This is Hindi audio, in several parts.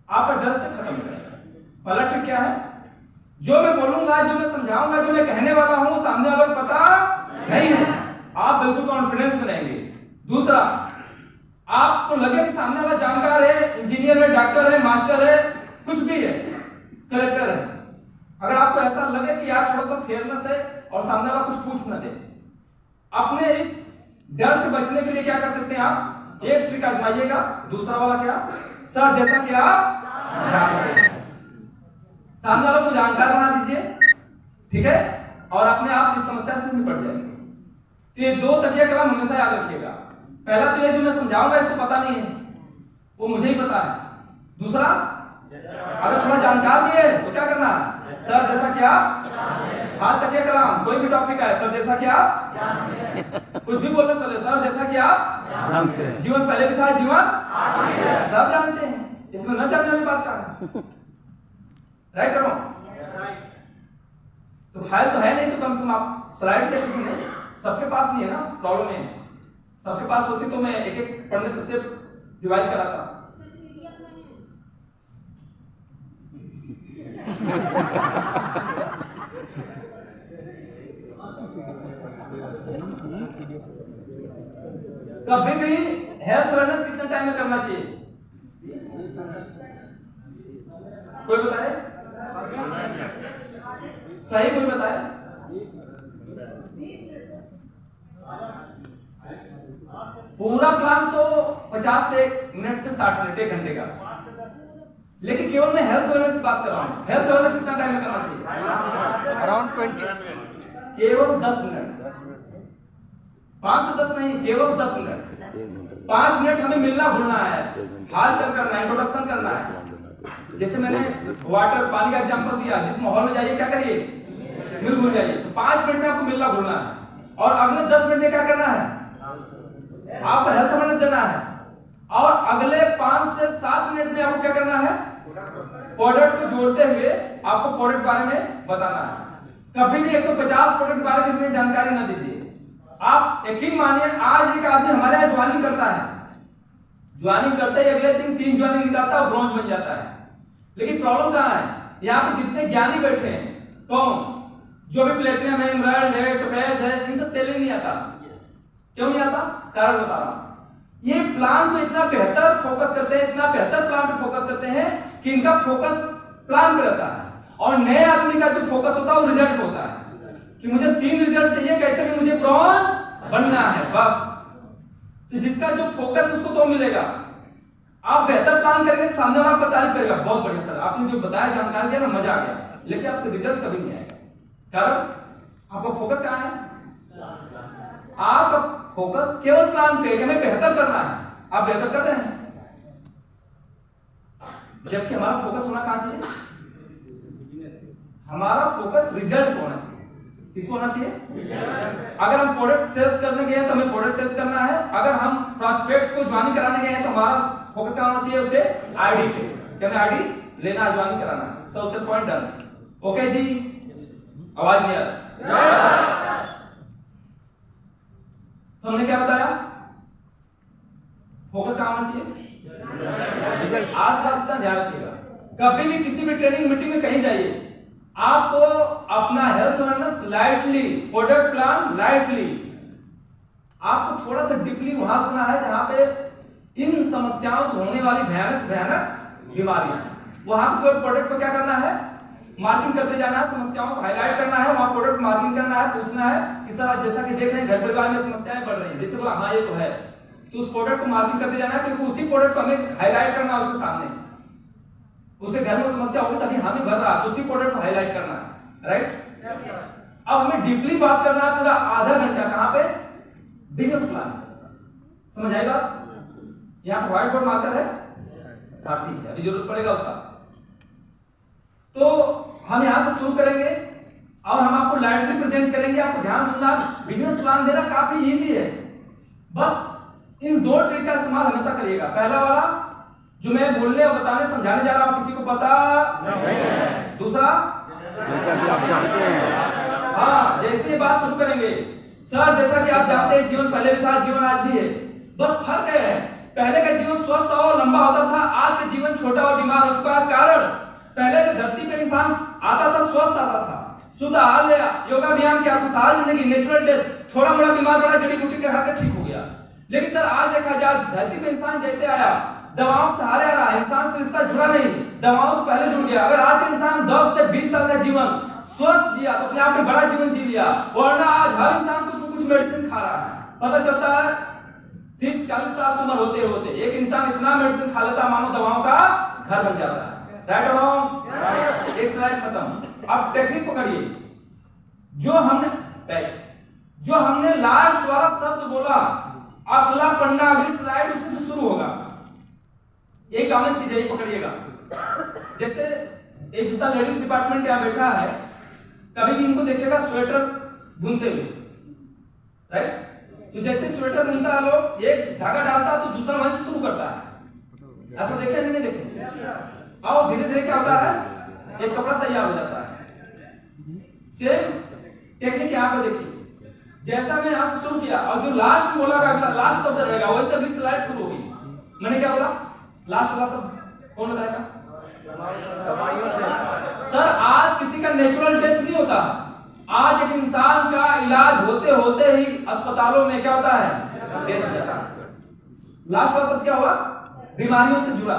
आपका डर से खत्म करेगा। पहला ट्रिक क्या है? जो मैं बोलूंगा, जो मैं समझाऊंगा, जो मैं कहने वाला हूं, सामने वालों को पता नहीं है, आप बिल्कुल कॉन्फिडेंस में रहेंगे। दूसरा, आपको लगे कि सामने वाला जानकार है, इंजीनियर है, डॉक्टर है, मास्टर है, कुछ भी है, कलेक्टर है, अगर आपको ऐसा लगे कि यार थोड़ा सा फेयरनेस है और सामने वाला कुछ पूछ ना दे, अपने इस डर से बचने के लिए क्या कर सकते हैं आप? एक ट्रिक आजमाइएगा। दूसरा वाला क्या? सर जैसा कि आप जानते हैं, सामने वाला को जानकार बना दीजिए, ठीक है, और अपने आप इस समस्या से निपट जाएंगे। तो ये दो तकिया कलाम हमेशा याद रखिएगा। पहला तो ये जो मैं समझाऊंगा इसको पता नहीं है, वो मुझे ही पता है। दूसरा, अगर थोड़ा जानकार भी है तो क्या करना है? सर जैसा कि आप, हाँ तकिया कलाम, कोई भी टॉपिक है, सर जैसा कि आप, कुछ भी बोलने से पहले सर जैसा कि आप जानते हैं। जीवन पहले भी था, जीवन सब जानते हैं, इसमें न जानने वाली बात का राइट करो। तो फाइल तो है नहीं, तो कम से कम आप स्लाइड देख लीजिए। सबके पास नहीं है ना, प्रॉब्लम है। सबके पास होती तो मैं एक एक पढ़ने सबसे रिवाइज कराता। कभी भी हेल्थ अवेयरनेस कितने टाइम में करना चाहिए? कोई बताए? सही कोई बताए? पूरा प्लान तो 50 से मिनट से 60 मिनट, 1 घंटे का, लेकिन केवल मैं हेल्थ अवेयरनेस की बात कर रहा हूँ। हेल्थ अवेयरनेस कितना टाइम में करना चाहिए? अराउंड 20, केवल 10 मिनट, 5 से 10 नहीं, केवल 10 मिनट। 5 मिनट हमें मिलना भूलना है, हाल चाल करना है, इंट्रोडक्शन करना है। जैसे मैंने वाटर पानी का एग्जांपल दिया, जिस माहौल में जाइए क्या करिए? मिल भूल जाइए। तो 5 मिनट में आपको मिलना भूलना है, और अगले 10 मिनट में क्या करना है? आपको हेल्थ अवेयरनेस देना है, और अगले 5 से 7 मिनट में आपको क्या करना है? प्रोडक्ट को जोड़ते हुए आपको प्रोडक्ट बारे में बताना है। कभी भी 150 प्रोडक्ट बारे में जानकारी ना दीजिए। आप यकीन मानिए, आज एक आदमी हमारे यहाँ ज्वाइनिंग करता है, ज्वाइनिंग करते ही अगले दिन 3 ज्वाइनिंग निकालता है और ब्रॉन्ज बन जाता है। लेकिन प्रॉब्लम कहाँ है? यहाँ पे जितने ज्ञानी बैठे हैं, कौन? जो भी प्लेटिनम है, एमराल्ड है, टोपैज है, इनसे सेलिंग नहीं आता। क्यों नहीं आता? कारण बता रहा हूं। ये प्लान को इतना बेहतर फोकस करते हैं, इतना बेहतर प्लान पे फोकस करते हैं कि इनका फोकस प्लान पे रहता है, और नए आदमी का जो फोकस होता है वो रिजल्ट होता है कि मुझे 3 रिजल्ट चाहिए, कैसे भी मुझे ब्रॉन्ज बनना है बस। तो जिसका जो फोकस उसको तो मिलेगा। आप बेहतर प्लान करेंगे तो सामने वाला आपका तारीफ करेगा, बहुत बढ़िया सर आपने जो बताया, जानकारी दिया ना, मजा आ गया, लेकिन आपसे रिजल्ट कभी नहीं आएगा। कारण आपका फोकस कहाँ है? आपका फोकस केवल प्लान पे कि हमें बेहतर करना है। आप बेहतर कर रहे हैं, जबकि हमारा फोकस होना कहां चाहिए? हमारा फोकस रिजल्ट होना चाहिए। किसको होना चाहिए? अगर हम प्रोडक्ट सेल्स करने गए हैं तो हमें प्रोडक्ट सेल्स करना है। अगर हम प्रॉस्पेक्ट को ज्वाइनिंग कराने गए हैं तो हमारा फोकस क्या होना चाहिए? उसके आईडी पे, कि हमें आईडी लेना, ज्वाइनिंग कराना है। Social point done. ओके जी, आवाज नहीं आ रहा? तो हमने क्या बताया? फोकस कहां होना चाहिए? आज का इतना ध्यान रखिएगा। कभी भी किसी भी ट्रेनिंग मीटिंग में कहीं जाइए, आपको अपना health awareness lightly, product plan lightly, आपको थोड़ा सा डीपली वहां करना है जहां पे इन समस्याओं से होने वाली भयानक से भयानक बीमारियां, वहां पर प्रोडक्ट को क्या करना है? मार्किंग करते जाना है, समस्याओं को हाईलाइट करना है, वहां प्रोडक्ट मार्किंग करना है, पूछना है कि सर जैसा कि देख रहे हैं घर परिवार में समस्याएं बढ़ रही हैं, जैसे बोला हाँ ये तो है, तो उस प्रोडक्ट को मार्किंग करते जाना है, क्योंकि उसी प्रोडक्ट को हमें हाईलाइट करना है उसके सामने। उसके घर में समस्या होगी तभी हमें भर रहा है, तो उसी प्रोडक्ट को हाईलाइट करना है, राइट? अब हमें डीपली बात करना है पूरा आधा घंटा, कहां पे? Business plan. समझ आएगा? यहाँ पर व्हाइट बोर्ड मार्कर है, हाँ ठीक है, अभी जरूरत पड़ेगा उसका। तो हम यहां से शुरू करेंगे और हम आपको लाइटली प्रेजेंट करेंगे। आपको ध्यान सुनना, बिजनेस प्लान देना काफी इजी है, बस इन 2 ट्रिक का इस्तेमाल हमेशा करिएगा। पहला वाला जो मैं बोलने और बताने समझाने जा रहा हूं, किसी को पता नहीं है। दूसरा, जैसा कि आप जानते हैं, हाँ जैसे बात शुरू करेंगे, सर जैसा कि आप जानते हैं जीवन पहले भी था, जीवन आज भी है, बस फर्क है पहले का जीवन स्वस्थ और लंबा होता था, आज का जीवन छोटा और बीमार हो चुका है। कारण पहले जो धरती पे इंसान आता था स्वस्थ आता था, शुद्ध आहार लिया, योगा व्यायाम किया, खुशहाल जिंदगी, नेचुरल डेथ, थोड़ा मोड़ा बीमार पड़ा जड़ी बूटी के खाकर ठीक हो गया। लेकिन सर आज देखा जाए धरती पे इंसान जैसे आया दवाओं के सहारे आ रहा है, इंसान से रिश्ता जुड़ा नहीं, दवाओं से पहले जुड़ गया। अगर आज का इंसान 10 से 20 साल का जीवन स्वस्थ जिया तो अपने आप में बड़ा जीवन जी लिया, वरना आज हर इंसान कुछ न कुछ मेडिसिन खा रहा है। पता चलता है 30-40 साल की उम्र होते होते एक इंसान इतना मेडिसिन खा लेता मानो दवाओं का घर बन जाता है। राइट और रॉन्ग? एक स्लाइड खत्म। अब टेक्निक पकड़िए। जो हमने लास्ट वाला शब्द बोला, अगला पन्ना अगली स्लाइड उसी से शुरू होगा। एक कॉमन चीज है, ये पकड़िएगा। जैसे एक जूता लेडीज डिपार्टमेंट यहाँ बैठा है, कभी भी इनको देखिएगा स्वेटर बुनते हुए, राइट? तो जैसे स्वेटर बुनता है लोग, एक धागा डालता है तो दूसरा वहां से शुरू करता है। ऐसा देखे नहीं देखे? और धीरे धीरे क्या होता है, एक कपड़ा तैयार हो जाता है। सेम टेक्निक यहाँ पर देखिए। जैसा मैं यहाँ से शुरू किया और जो लास्ट बोला अगला लास्ट शब्द रहेगा, वैसे अगली स्लाइड शुरू होगी। मैंने क्या बोला? लास्ट वाला शब्द कौन बताएगा? सर आज किसी का नेचुरल डेथ नहीं होता, आज एक इंसान का इलाज होते होते ही अस्पतालों में क्या होता है? डेथ हो जाता है। लास्ट वाला शब्द क्या हुआ? बीमारियों से जुड़ा।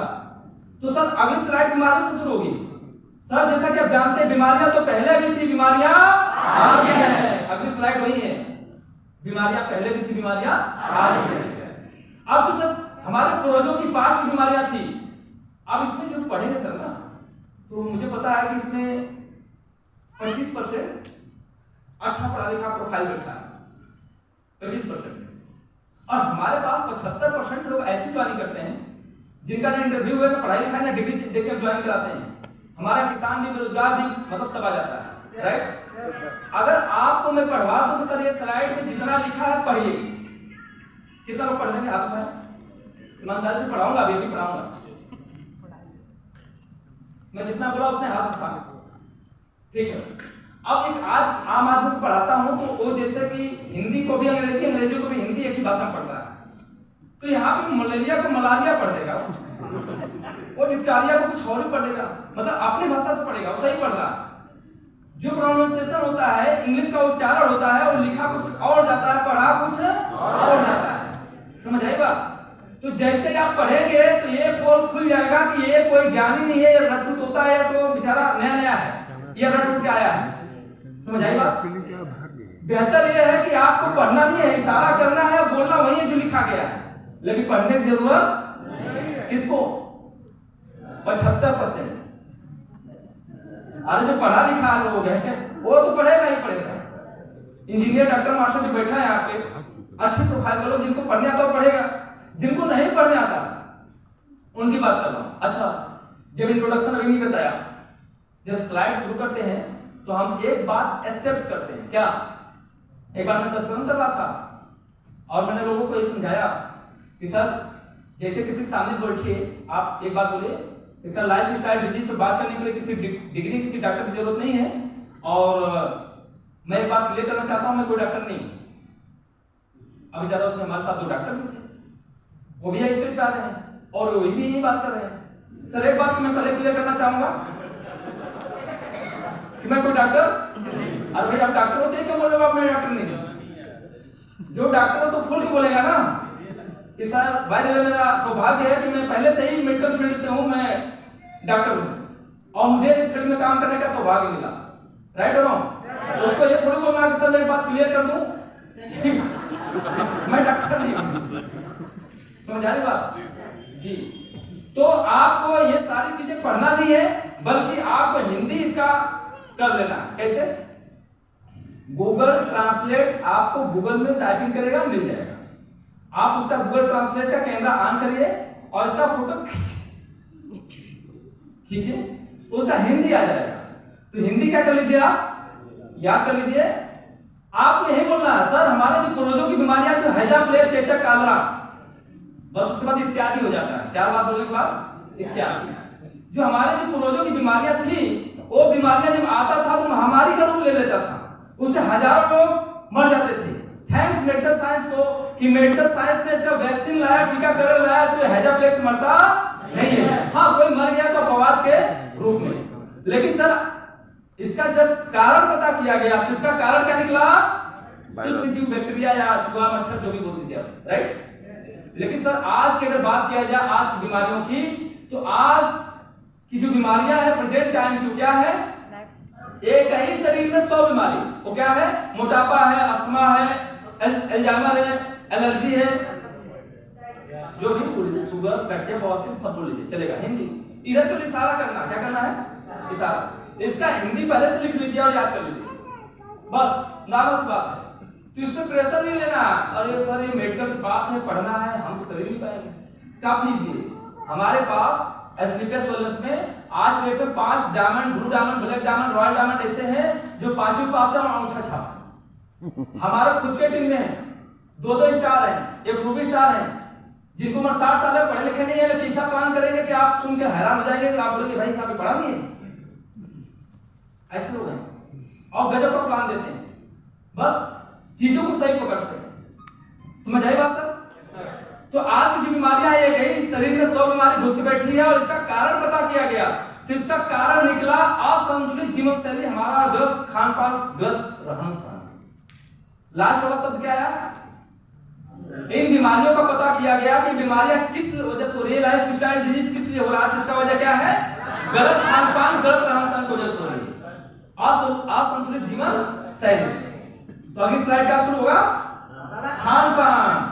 तो सर अगली स्लाइड बीमारियों से शुरू होगी। सर जैसा कि आप जानते हैं बीमारियां तो पहले भी थी, बीमारियां आज भी हैं। अगली स्लाइड वही है, बीमारियां पहले भी थी, बीमारियां आज भी हैं। अब तो सर हमारे पूर्वजों की पास्ट की बीमारियां थी, अब इसमें जो पढ़ेंगे सर ना, तो मुझे पता है कि इसमें 25% अच्छा पढ़ा लिखा प्रोफाइल बैठा है, 25%। और हमारे पास 75% लोग ऐसे ज्वाइन करते हैं जिनका ना इंटरव्यू हुआ, ना पढ़ाई लिखाई, ना डिग्री देख के ज्वाइन कराते हैं। हमारा किसान भी, बेरोजगार भी, मतलब सब आ जाता है, राइट? अगर आपको मैं पढ़वा दूं तो सर ये स्लाइड में जितना लिखा है पढ़िए। कितना लोग पढ़ने में हाथ उठाए? ईमानदारी से पढ़ाऊंगा, अभी पढ़ाऊंगा। मैं जितना बोला उतने हाथ उठा, ठीक है? अब एक आज आम आदमी को पढ़ाता हूं तो वो जैसे कि हिंदी को भी अंग्रेजी, अंग्रेजी को भी हिंदी एक ही भाषा में पढ़ता है, तो यहाँ पे मलेरिया को मलारिया पढ़ देगा, वो डिप्टारिया को कुछ और ही पढ़ देगा, मतलब अपनी भाषा से पढ़ेगा, वो सही पढ़ रहा। जो प्रोनाउंसिएशन होता है, इंग्लिश का उच्चारण होता है, वो लिखा कुछ और जाता है, पढ़ा कुछ और जाता है। समझ आई बात? तो जैसे आप पढ़ेंगे तो ये पोल खुल जाएगा कि ये कोई ज्ञानी नहीं है, ये रट्टू तोता है, तो बेचारा नया नया है, ये रट उठ के आया है। समझ आई बात? बेहतर ये है कि आपको पढ़ना नहीं है, इशारा करना है, बोलना वही है जो लिखा गया है, लेकिन पढ़ने की जरूरत किसको? 75%। अरे जो पढ़ा लिखा लोग है वो तो पढ़ेगा ही पढ़ेगा। इंजीनियर, डॉक्टर, मास्टर जो बैठा है यहाँ पे, अच्छी प्रोफाइल के लोग, जिनको पढ़ने आता वो पढ़ेगा, जिनको नहीं पढ़ने आता उनकी बात कर रहा हूं। अच्छा, जब इंट्रोडक्शन अभी नहीं बताया, जब स्लाइड शुरू करते हैं तो हम एक बात एक्सेप्ट करते हैं। क्या? एक बार मैं 10 रन कर रहा था और मैंने लोगों को ये समझाया कि सर जैसे किसी के सामने बैठिए, आप एक बात बोलिए कि सर लाइफ स्टाइल डिजीज पर बात करने के लिए किसी डिग्री, किसी डॉक्टर की जरूरत नहीं है, और मैं एक बात क्लियर करना चाहता हूं, मैं कोई डॉक्टर नहीं। अब बेचारा उसमें हमारे साथ 2 डॉक्टर भी थे, वो भी स्टेज पे आ रहे हैं और वही भी यही बात कर रहे हैं। सर एक बात मैं पहले क्लियर करना चाहूंगा कि मैं कोई डॉक्टर, अरे भाई आप डॉक्टर होते हैं क्या बोल रहे हो? आप मैं डॉक्टर नहीं। जो डॉक्टर हो तो खुल के बोलेगा ना कि सर भाई मेरा सौभाग्य है कि मैं पहले से ही मेडिकल फील्ड से हूं, मैं डॉक्टर हूं और मुझे इस फील्ड में काम करने का सौभाग्य मिला। राइट और रॉन्ग? तो उसको ये थोड़ी बोलना कि सर मैं एक बात क्लियर कर दूं मैं डॉक्टर नहीं हूं। समझ आ रही बात? जी। तो आपको ये सारी चीजें पढ़ना नहीं है, बल्कि आपको हिंदी इसका कर लेना। कैसे? गूगल ट्रांसलेट आपको गूगल में टाइपिंग करेगा, मिल जाएगा। आप उसका गूगल ट्रांसलेट का कैमरा ऑन करिए और इसका फोटो खींचिए, उसका हिंदी आ जाएगा। तो हिंदी क्या कर लीजिए, आप याद कर लीजिए। आपको यही बोलना है सर हमारे जो पूर्वजों की बीमारियां जो हैजा, प्लेग, चेचक, कालरा, बस उसके बाद इत्यादि हो जाता है। 4 बात बोलने के बाद इत्यादि। जो हमारे जो पूर्वजों की बीमारियां थी, वो बीमारियां जब आता था तो महामारी का रूप ले लेता था, उससे हजारों लोग मर जाते थे। थैंक्स इस मेडिकल साइंस को कि मेडिकल साइंस ने इसका वैक्सीन लाया, टीकाकरण लाया, कोई हैजाप्लेक्स मरता नहीं है। हाँ, कोई मर गया तो अपवाद के रूप में। लेकिन सर इसका जब कारण पता किया गया तो इसका कारण क्या निकला? सूक्ष्म जीव, बैक्टीरिया या चूहा, मच्छर, जो भी बोल दीजिए आप, राइट। लेकिन सर आज की अगर बात किया जाए आज की बीमारियों की, तो आज की जो बीमारियां है प्रेजेंट टाइम की, क्या है? एक ही शरीर में 100 बीमारी। वो क्या है? मोटापा है, अस्थमा है, अल्जाइमर है, एलर्जी है, जो भी बोल लीजिए, शुगर, फैटी बवासीर, सब बोल लीजिए, चलेगा। हिंदी इधर तो इशारा करना, क्या करना है? इशारा। इसका हिंदी पहले से लिख लीजिए और याद कर लीजिए, बस नॉर्मल सी बात है। तो इस पे प्रेशर नहीं लेना। अरे सर ये मेडिकल की बात है, पढ़ना है, हम तो कर ही नहीं पाएंगे। काफी इजी। हमारे पास एसलीपीएस वेलनेस में आज डेट में 5 diamond, blue diamond, black diamond, royal diamond ऐसे हैं जो 5वीं पास है और अंगूठा छाप। हमारा खुद के टीम में है 2-2 स्टार हैं, एक रूबी स्टार है, जिनको उम्र 60 साल है, पढ़े लिखे नहीं है, लेकिन ऐसा प्लान करेंगे कि आप सुन के हैरान हो जाएंगे कि आप बोलेंगे भाई साहब पढ़ा नहीं है। ऐसे लोग हैं और गजब का प्लान देते हैं, बस चीजों को सही पकड़ते हैं। समझ आई बात सर? तो आज की जो बीमारियां है, कहीं शरीर में 100 बीमारी घुस के बैठी है और इसका कारण पता किया गया। तो इसका कारण निकला असंतुलित जीवन शैली, हमारा गलत खान पान, गलत रहन सहन। लास्ट वाला शब्द क्या है? इन बीमारियों का पता किया गया कि बीमारियां किस वजह से हो रही है, लाइफ स्टाइल डिजीज किस लिए हो रहा है, इसका वजह क्या है? गलत खान पान, गलत रहन सहन की वजह से हो रही है, असंतुलित जीवन शैली। तो अगली स्लाइड क्या शुरू होगा? खान पान।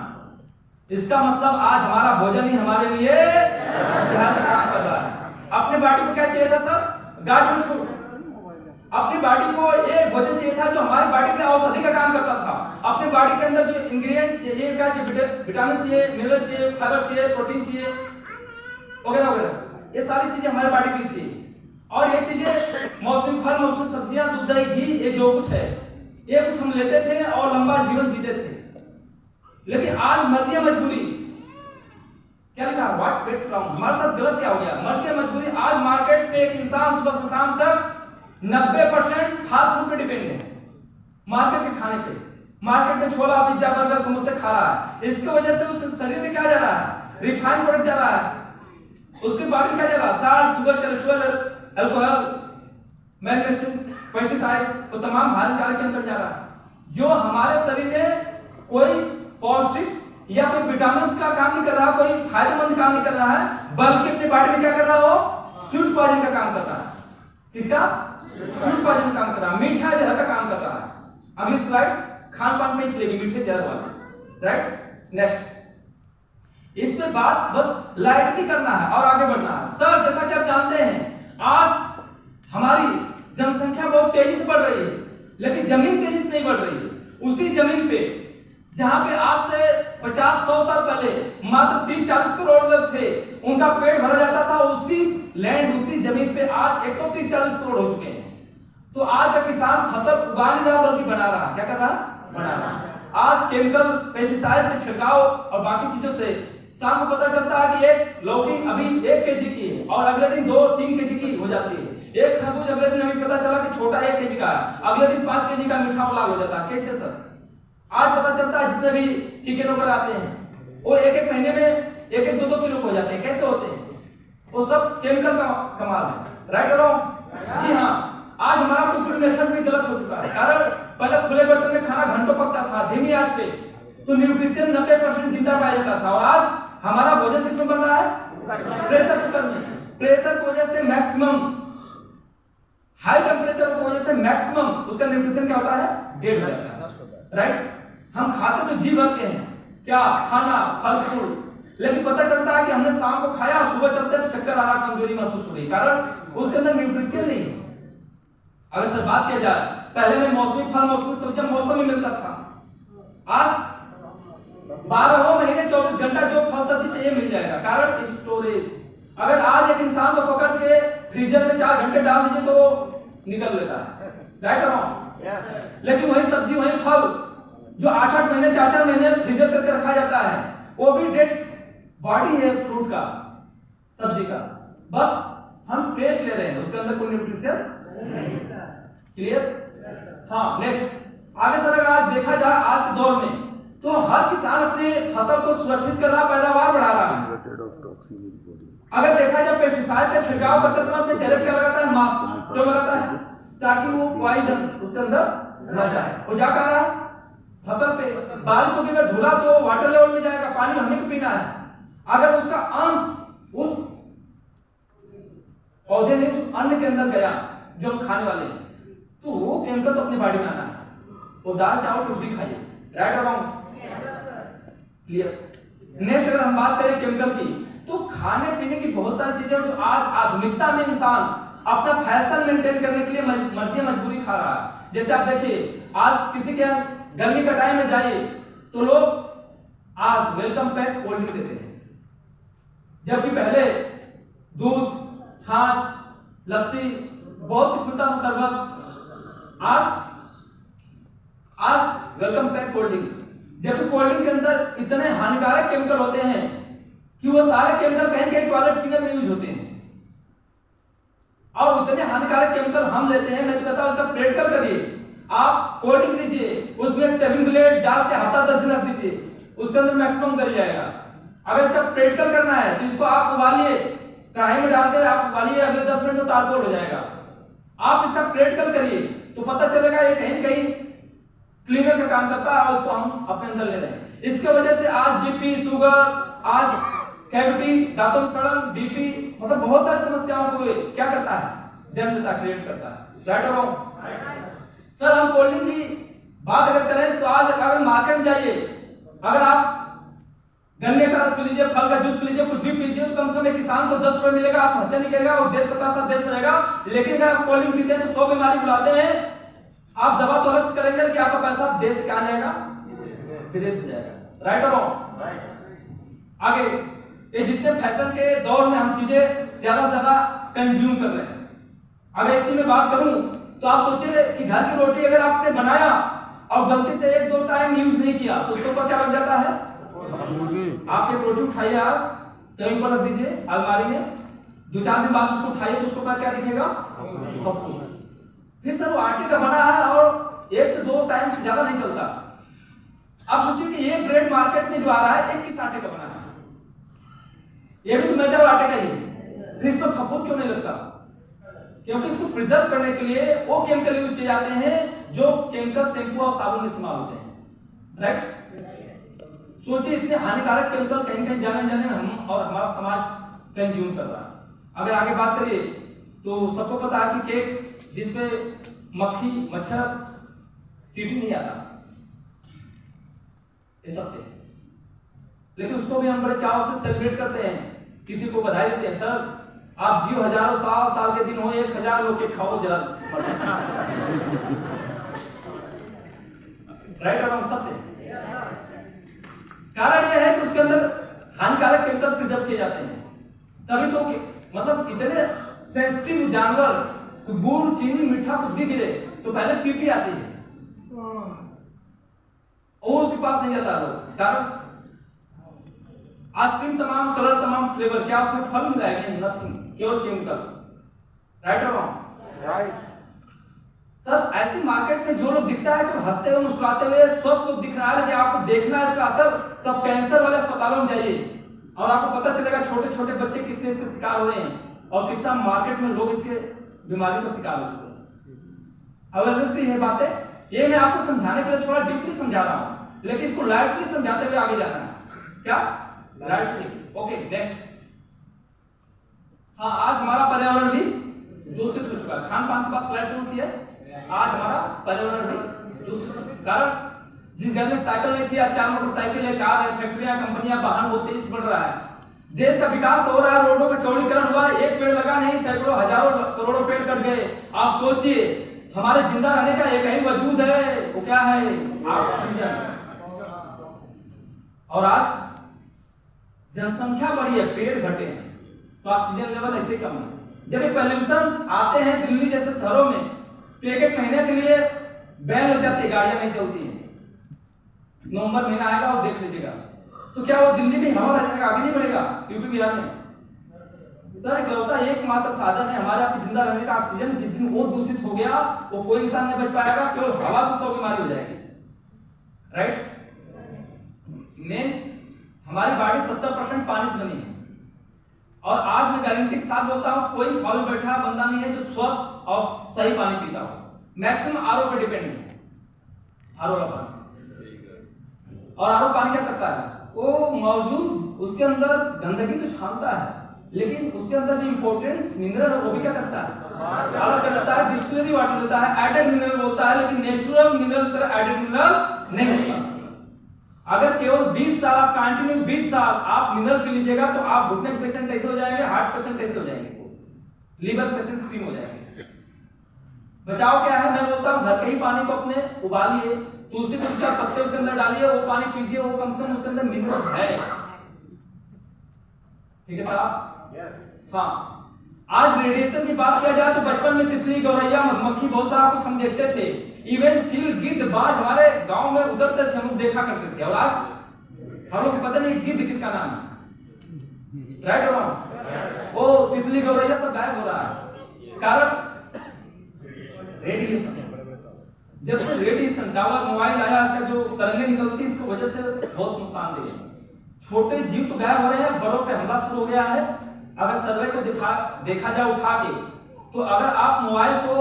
इसका मतलब आज हमारा भोजन ही हमारे लिए जहर का काम कर रहा है। अपने बॉडी को क्या चाहिए था सर? Guard food. अपनी बॉडी को ये भोजन चाहिए था जो हमारी बॉडी के औषधि का काम करता था। अपने बॉडी के अंदर जो इंग्रेडिएंट ये क्या चाहिए? विटामिन चाहिए, मिनरल चाहिए, फाइबर चाहिए, प्रोटीन चाहिए, वगैरह वगैरह। ये सारी चीजें हमारे बॉडी के लिए चाहिए। और ये चीजें मौसमी फल, मौसमी सब्जियां, दूध, दही, घी, ये जो कुछ है ये कुछ हम लेते थे और लंबा जीवन जीते थे। लेकिन आज मर्जी या मजबूरी, क्या लिखा? What wait from. हमारे साथ गलत क्या हो गया? मर्जी या मजबूरी। आज मार्केट पे एक इंसान सुबह से शाम तक 90% फास्ट फूड पे डिपेंड है, मार्केट के खाने पे। मार्केट में छोला, पिज्जा, बर्गर, समोसे खा रहा है। इसकी वजह से उसके शरीर में क्या जा रहा है? रिफाइंड प्रोडक्ट जा रहा है। उसके बॉडी में क्या जा रहा है? Salt, sugar, cholesterol, alcohol, magnesium, pesticides, वो तमाम हानिकारक केमिकल जा रहा है, जो हमारे शरीर में कोई पौष्टिक या कोई विटामिन का काम नहीं कर रहा, कोई फायदेमंद काम नहीं कर रहा है, बल्कि अपने बॉडी में क्या कर रहा है? वो फूड पॉइजन का काम कर रहा है। किसका? फूड पॉइजन का काम कर रहा है, मीठा जहर का काम कर रहा है। अगली स्लाइड खान पान में चलेगी, मीठे जहर वाला, राइट। नेक्स्ट, इस पे बात बहुत लाइटली करना है और आगे बढ़ना है। सर जैसा कि आप जानते हैं आज हमारी जनसंख्या बहुत तेजी से बढ़ रही है, लेकिन जमीन तेजी से नहीं बढ़ रही है। उसी जमीन पे जहां पे आज से 50-100 साल पहले मात्र 30-40 करोड़ लोग थे, उनका पेट भरा जाता था, उसी लैंड, उसी जमीन पे आज 130-140 करोड़ हो चुके हैं। तो आज का किसान फसल उगा नहीं रहा बल्कि बना रहा। क्या कर रहा? बना रहा। आज केमिकल, पेस्टिसाइड्स के छिड़काव और बाकी चीजों से शाम को पता चलता है कि एक लौकी अभी 1 केजी की है और अगले दिन 2-3 केजी की हो जाती है। एक खरबूज अगले दिन हमें पता चला कि छोटा 1 केजी का है, अगले दिन 5 केजी का मीठा लाल हो जाता है। कैसे सर? आज पता चलता है जितने भी चिकन वगैरह आते हैं वो 1-1 महीने में 1-1, 2-2 किलो हो जाते हैं। कैसे होते हैं? वो सब केमिकल का कमाल है, राइट और रॉन्ग? जी हाँ। आज हमारा कुकिंग मेथड भी गलत हो चुका है। कारण पहले खुले बर्तन में खाना घंटों पकता था धीमी आंच पे, तो न्यूट्रिशन 90% जिंदा पाया जाता था। और आज हमारा भोजन किसमें बन रहा है? प्रेशर कुकर में। प्रेशर की वजह से मैक्सिमम हाई टेम्परेचर की वजह से मैक्सिमम उसका न्यूट्रिशन क्या होता है? डेड हो जाता है, राइट। हम खाते तो जी भर के हैं, क्या खाना, फल फूल, लेकिन पता चलता है कि हमने शाम को खाया और सुबह चलते तो चक्कर आ रहा, कमजोरी महसूस हो रही, कारण उसके अंदर न्यूट्रिशन नहीं है। अगर सर बात किया जाए, पहले में मौसमी फल, मौसमी सब्जियां मौसम में मिलता था। आज 12 महीने 24 घंटा जो फल सब्जी चाहिए मिल जाएगा, कारण स्टोरेज। अगर आज एक इंसान को पकड़ के फ्रीजर में 4 घंटे डाल दीजिए तो निकल लेता है, राइट और रॉन्ग? लेकिन वही सब्जी, वही फल जो 8-8 महीने 4-4 महीने फ्रीजर करके रखा जाता है, वो भी डेड बॉडी है फ्रूट का, सब्जी का, बस हम टेस्ट ले रहे हैं, उसके अंदर कोई न्यूट्रिशन क्लियर? हाँ। नेक्स्ट आगे सर, अगर आज देखा जाए आज के दौर में तो हर किसान अपने फसल को सुरक्षित कर रहा, पैदावार बढ़ा रहा है। अगर देखा जाए पेस्टिसाइड का छिड़काव करते समय अपने चेहरे पे क्या लगाता है? मास्क। क्यों लगाता है? ताकि वो पॉइजन उसके अंदर न जाए। वो जा कर रहा है फसल पे, बारिश होगी अगर धुला तो वाटर लेवल में जाएगा, पानी हमें को पीना है। अगर उसका अंश उस पौधे ने उस अन्न के अंदर गया जो हम खाने वाले, तो वो केमिकल तो अपनी बॉडी में आना है। वो दाल चावल कुछ भी खाइए, राइट और रॉन्ग? क्लियर। नेक्स्ट अगर हम बात करें केमिकल की, तो खाने पीने की बहुत सारी चीजें जो आज आधुनिकता में इंसान अपना फैशन मेंटेन करने के लिए मर्जी मजबूरी खा रहा है। जैसे आप देखिए, आज किसी के गर्मी का टाइम में जाइए तो लोग आज वेलकम पैक कोल्ड ड्रिंक देते हैं, जबकि पहले दूध, छाछ, लस्सी बहुत कुछ मिलता था, शरबत। आज वेलकम पैक कोल्ड ड्रिंक, जबकि कोल्ड ड्रिंक के अंदर इतने हानिकारक केमिकल होते हैं कि वो सारे केमिकल कहीं कहीं टॉयलेट क्लीनर में यूज होते हैं। और इतने हानिकारक केमिकल हम लेते हैं, मैं तो कहता हूं इसका प्रैक्टिकल करिए। आप कोल्ड ड्रिंक लीजिए, उसमें एक सेविंग ब्लेड डाल के हफ्ता 10 दिन रख दीजिए, उसके अंदर मैक्सिमम गल जाएगा। अगर इसका प्रैक्टिकल करना है तो इसको आप उबालिए, कढ़ाई में डाल के आप उबालिए, अगले 10 मिनट में तारकोल हो जाएगा। आप इसका प्रैक्टिकल करिए तो पता चलेगा ये कहीं कहीं क्लीनर का काम करता है और उसको हम अपने अंदर ले रहे हैं। इसके वजह से आज बीपी, शुगर, आज कैविटी, दांतों में सड़न, बीपी, मतलब बहुत सारी समस्याओं को क्या करता है? जन्म देता, क्रिएट करता है। राइट और रॉन्ग? सर हम कोल्ड ड्रिंक की बात अगर करें तो आज अगर मार्केट में जाइए, अगर आप गन्ने का रस पी लीजिए, फल का जूस पी लीजिए, कुछ भी पी लीजिए, तो कम से कम किसान को 10 रुपए मिलेगा, आत्महत्या नहीं करेगा और देश का पैसा देश में रहेगा। लेकिन अगर आप कोल्ड ड्रिंक पीते हैं तो 100 बीमारी बुलाते हैं, आप दवा तो अलग से करेंगे कि आपका पैसा देश से कहां जाएगा? विदेश में जाएगा। राइट और रॉन्ग? आगे ये जितने फैशन के दौर में हम चीजें ज्यादा से ज्यादा कंज्यूम कर रहे हैं, अगर इसकी मैं बात करूं तो आप सोचिए कि घर की रोटी अगर आपने बनाया और गलती से 1-2 टाइम यूज नहीं किया तो उसके ऊपर क्या लग जाता है? आप एक रोटी उठाइए, आज कहीं पर रख दीजिए अलमारी में, 2-4 दिन बाद उसको उठाइए तो उसको पर क्या दिखेगा? फफूंद। फिर सर वो आटे का बना है और 1 से 2 टाइम से ज्यादा नहीं चलता। आप सोचिए कि ये ब्रेड मार्केट में जो आ रहा है 1 किस आटे का बना है? ये भी तो मैदे और आटे का ही है। फिर इस पर फफूंद क्यों नहीं लगता? क्योंकि इसको प्रिजर्व करने के लिए वो केमिकल यूज किए जाते हैं जो केमिकल शैम्पू और साबुन में इस्तेमाल होते हैं। राइट? सोचिए इतने हानिकारक केमिकल कहीं कहीं जाने में हम और हमारा समाज कंज्यूम कर रहा है। अगर आगे बात करिए तो सबको पता है कि केक जिसपे मक्खी, मच्छर, चींटी नहीं आता, ये सब थे, लेकिन उसको भी हम बड़े चाव से सेलिब्रेट करते हैं, किसी को बधाई देते हैं। सर आप जियो, हजारों साल के दिन हो, 1000 लोग के खाओ जरा। राइट और रॉन्ग? सब थे। कारण यह है कि उसके अंदर हानिकारक केमिकल प्रिजर्व किए जाते हैं, तभी तो मतलब इतने सेंसिटिव जानवर, गुड़, चीनी, मीठा कुछ भी गिरे तो पहले चींटी आती है और उसके पास नहीं जाता लोग। कारण आइसक्रीम तमाम कलर, तमाम फ्लेवर, क्या उसमें फल मिलाएंगे? नथिंग, केवल केमिकल। राइट और रॉन्ग? राइट। सर ऐसी मार्केट में जो लोग दिखता है कि हंसते हुए, मुस्कुराते हुए, स्वस्थ लोग दिख रहा है, लेकिन आपको देखना है इसका असर, तब कैंसर वाले अस्पतालों में जाइए और आपको पता चलेगा छोटे छोटे बच्चे कितने इसके शिकार हो रहे हैं और कितना मार्केट में लोग इसके बीमारी का शिकार हो चुके हैं। अवेयरनेस की ये बातें, ये मैं आपको समझाने के लिए थोड़ा डीपली समझा रहा हूं, लेकिन इसको लाइटली समझाते हुए आगे जाना है। क्या? लाइटली। Okay, next. हाँ, आज हमारा पर्यावरण भी दूषित हो चुका है। खान पान के पास स्लाइड कौन सी है? आज हमारा पर्यावरण भी दूषित। कारण जिस घर में साइकिल नहीं थी, आज 4 मोटरसाइकिल है, कार है, फैक्ट्रियां, कंपनियां, वाहन बहुत तेजी से बढ़ रहा है। देश का विकास हो रहा है, रोडों का चौड़ीकरण हुआ, एक पेड़ लगा नहीं, सैकड़ों, हजारों, करोड़ों पेड़ कट गए। आप सोचिए हमारे जिंदा रहने का एक ही वजूद है, वो क्या है? ऑक्सीजन। और आज जनसंख्या बढ़ी है, पेड़ घटे हैं, तो ऑक्सीजन लेवल ऐसे कम है। जब ये पॉल्यूशन आते हैं दिल्ली जैसे शहरों में तो एक महीने के लिए बैन लग जाती है, गाड़ियां नहीं चलती हैं। नवंबर महीना आएगा और देख लीजिएगा, तो क्या वो दिल्ली में हवा रह जाएगा, आगे नहीं बढ़ेगा? यूपी बिहार में सर इकलौता एकमात्र साधन है हमारे आपके जिंदा रहने का ऑक्सीजन। जिस दिन वो दूषित हो गया वो कोई इंसान नहीं बच पाएगा, केवल हवा से 100 बीमारी हो जाएगी। राइट? मेन हमारी बॉडी 70% पानी से बनी है। और आज मैं गारंटी के साथ बोलता हूं कोई इस हॉल में बैठा बंदा नहीं है जो स्वस्थ और सही पानी पीता हो। मैक्सिमम आरओ पे डिपेंड है, आरओ का पानी। और आरओ पानी क्या करता है, वो मौजूद उसके अंदर गंदगी तो छानता है, लेकिन उसके अंदर जो इंपॉर्टेंट मिनरल है वो भी क्या करता है, अलग कर देता है। डिस्टिलरी वाटर देता है, एडेड मिनरल बोलता है, लेकिन नेचुरल मिनरल तरह एडेड मिनरल नहीं होता। अगर केवल 20 साल आप कंटिन्यू 20 साल आप मिनरल पी लीजिएगा तो आप घुटने के पेशेंट कैसे हो जाएंगे, हार्ट पेशेंट कैसे हो जाएंगे, लीवर पेशेंट फ्री हो जाएंगे। बचाव क्या है, मैं बोलता हूं घर के ही पानी को अपने उबालिए, तुलसी के 4 पत्ते उसके अंदर डालिए, वो पानी पीजिए, वो कम से कम उसके अंदर मिनरल है। ठीक है साहब? हाँ, आज रेडिएशन की बात किया जाए तो बचपन में तितली, गौरैया, मधुमक्खी बहुत सारा कुछ हम देखते थे। इवन चील, गिद्ध, बाज हमारे गांव में उतरते थे, हम लोग देखा करते थे। और आज हम लोग को पता नहीं गिद्ध किसका नाम है, राइट और रॉन्ग? वो तितली, गौरैया सब गायब हो रहा है। कारण रेडिएशन। जब से रेडिएशन टावर, मोबाइल आया, इसका जो तरंगें निकलती है इसकी वजह से बहुत नुकसानदेह है। छोटे जीव तो गायब हो रहे हैं, बड़ों पे हमला शुरू हो गया है। अगर सर्वे को देखा जाए उठा के, तो अगर आप मोबाइल को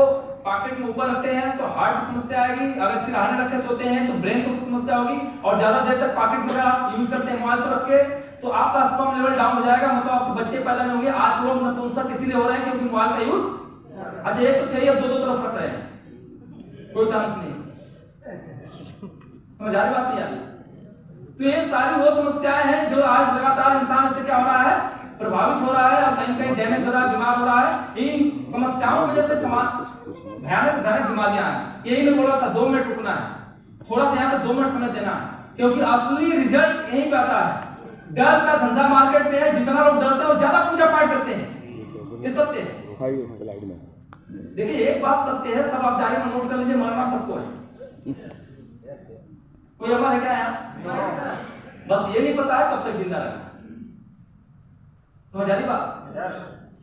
पॉकेट में ऊपर रखते हैं तो हार्ट की समस्या आएगी, अगर सिरहाने रख के सोते हैं तो ब्रेन को समस्या होगी, और ज्यादा देर तक पॉकेट में आप यूज करते हैं मोबाइल को रख के तो आपका स्पर्म लेवल डाउन हो जाएगा, मतलब आपसे बच्चे पैदा नहीं होंगे। आज लोग नपुंसक इसीलिए हो रहे हैं क्योंकि मोबाइल का यूज, अच्छा एक तो थे, अब दो तरफ रख रहे हैं, कोई चांस नहीं। समझ आ रही बात नहीं आ रही? तो ये सारी वो समस्याएं हैं जो आज लगातार इंसान से क्या हो रहा है, प्रभावित हो रहा है, और कहीं कहीं डैमेज हो रहा है, बीमार हो रहा है। इन समस्याओं की वजह से भयानक से भयानक बीमारियां हैं। यही मैं बोला था 2 मिनट रुकना है, थोड़ा सा यहाँ पे 2 मिनट समय देना है, क्योंकि असली रिजल्ट यहीं पे आता है। डर का धंधा मार्केट में है, जितना लोग डरते हैं वो ज्यादा पूजा पाठ करते हैं, ये सत्य है। देखिए एक बात सत्य है, सब आप डायरी में नोट कर लीजिए, मरना सबको है। कोई अमर है क्या यहाँ? बस ये नहीं पता है कब तक जिंदा रहना। समझ आ रही बात?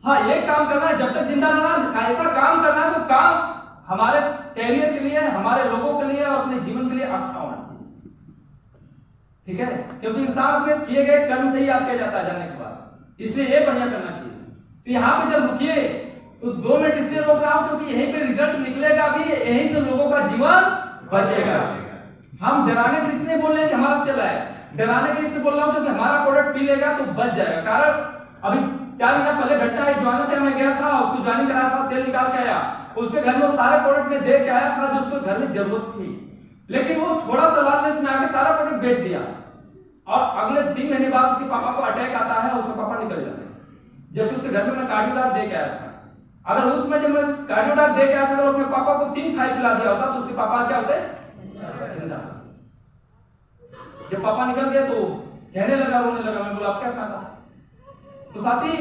हाँ, ये काम करना है जब तक जिंदा रहना, ऐसा काम करना है तो काम हमारे कैरियर के लिए, हमारे लोगों के लिए और अपने जीवन के लिए अच्छा होना चाहिए। ठीक है? क्योंकि इंसान के किए गए कर्म से ही याद किया जाता है जाने के बाद, इसलिए ये बढ़िया करना चाहिए। तो यहाँ पे जब रुकिए तो 2 मिनट इसलिए रोक रहा हूं क्योंकि यहीं पे रिजल्ट निकलेगा भी, यहीं से लोगों का जीवन बचेगा। हम डराने के लिए नहीं बोल रहे हैं कि हमारा सेल है, डराने के लिए बोल रहा हूं क्योंकि हमारा प्रोडक्ट पी लेगा तो बच जाएगा। कारण अभी 4 महीना पहले घटना है, ज्वाइनिंग के मैं गया था, उसको ज्वाइनिंग कराया था, सेल निकाल के आया, उसके घर में सारे प्रोडक्ट में देख के आया था जो उसको घर में जरूरत थी, लेकिन वो थोड़ा सा लालच में आके सारा प्रोडक्ट बेच दिया। और अगले 3 महीने बाद उसके पापा को अटैक आता है, उसके पापा निकल जाते हैं, जबकि उसके घर में मैं कार्डियोडाक दे के आया था। अगर उसमें जब मैं कार्डियोडाक दे के आया था तो अपने पापा को 3 फाइल पिला दिया होता तो उसके पापा आज क्या होते जिंदा। जब पापा निकल गए तो कहने लगा, रोने लगा, मैं बोला आप क्या खाता। तो साथी